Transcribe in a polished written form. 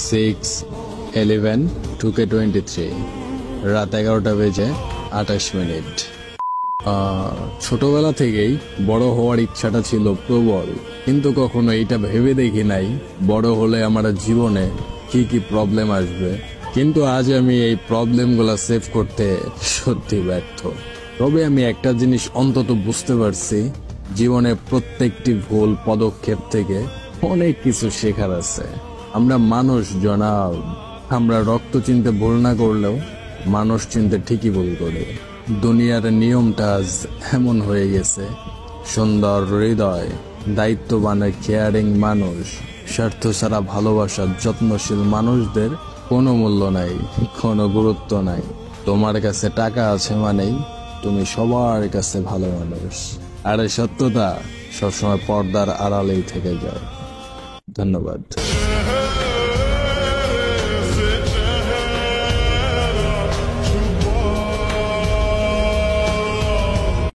6/11/2K23 রাত 11টা বেজে 28 minute. ছোটবেলা থেকেই বড় হওয়ার ইচ্ছাটা ছিল প্রবল, কিন্তু কখনো এইটা ভেবে দেখি নাই বড় হলে আমার জীবনে কি কি প্রবলেম আসবে। কিন্তু আজ আমি এই প্রবলেমগুলো সেভ করতে সত্যি ব্যর্থ। তবে আমি একটা জিনিস অন্তত বুঝতে পারছি, জীবনে প্রত্যেকটি ভুল পদক্ষেপ থেকে অনেক কিছু শেখার আছে। আমরা মানুষ জনাব, আমরা রক্ত চিনতে ভুল না করলেও মানুষ চিনতে ঠিকই ভুল করে। দুনিয়ার নিয়মটা আজ এমন হয়ে গেছে, সুন্দর হৃদয়, দায়িত্ববান কেয়ারিং মানুষ, স্বার্থ ছাড়া ভালোবাসার যত্নশীল মানুষদের কোনো মূল্য নাই, কোনো গুরুত্ব নাই। তোমার কাছে টাকা আছে মানেই তুমি সবার কাছে ভালো মানুষ। আর এই সত্যতা সবসময় পর্দার আড়ালেই থেকে যায়। ধন্যবাদ।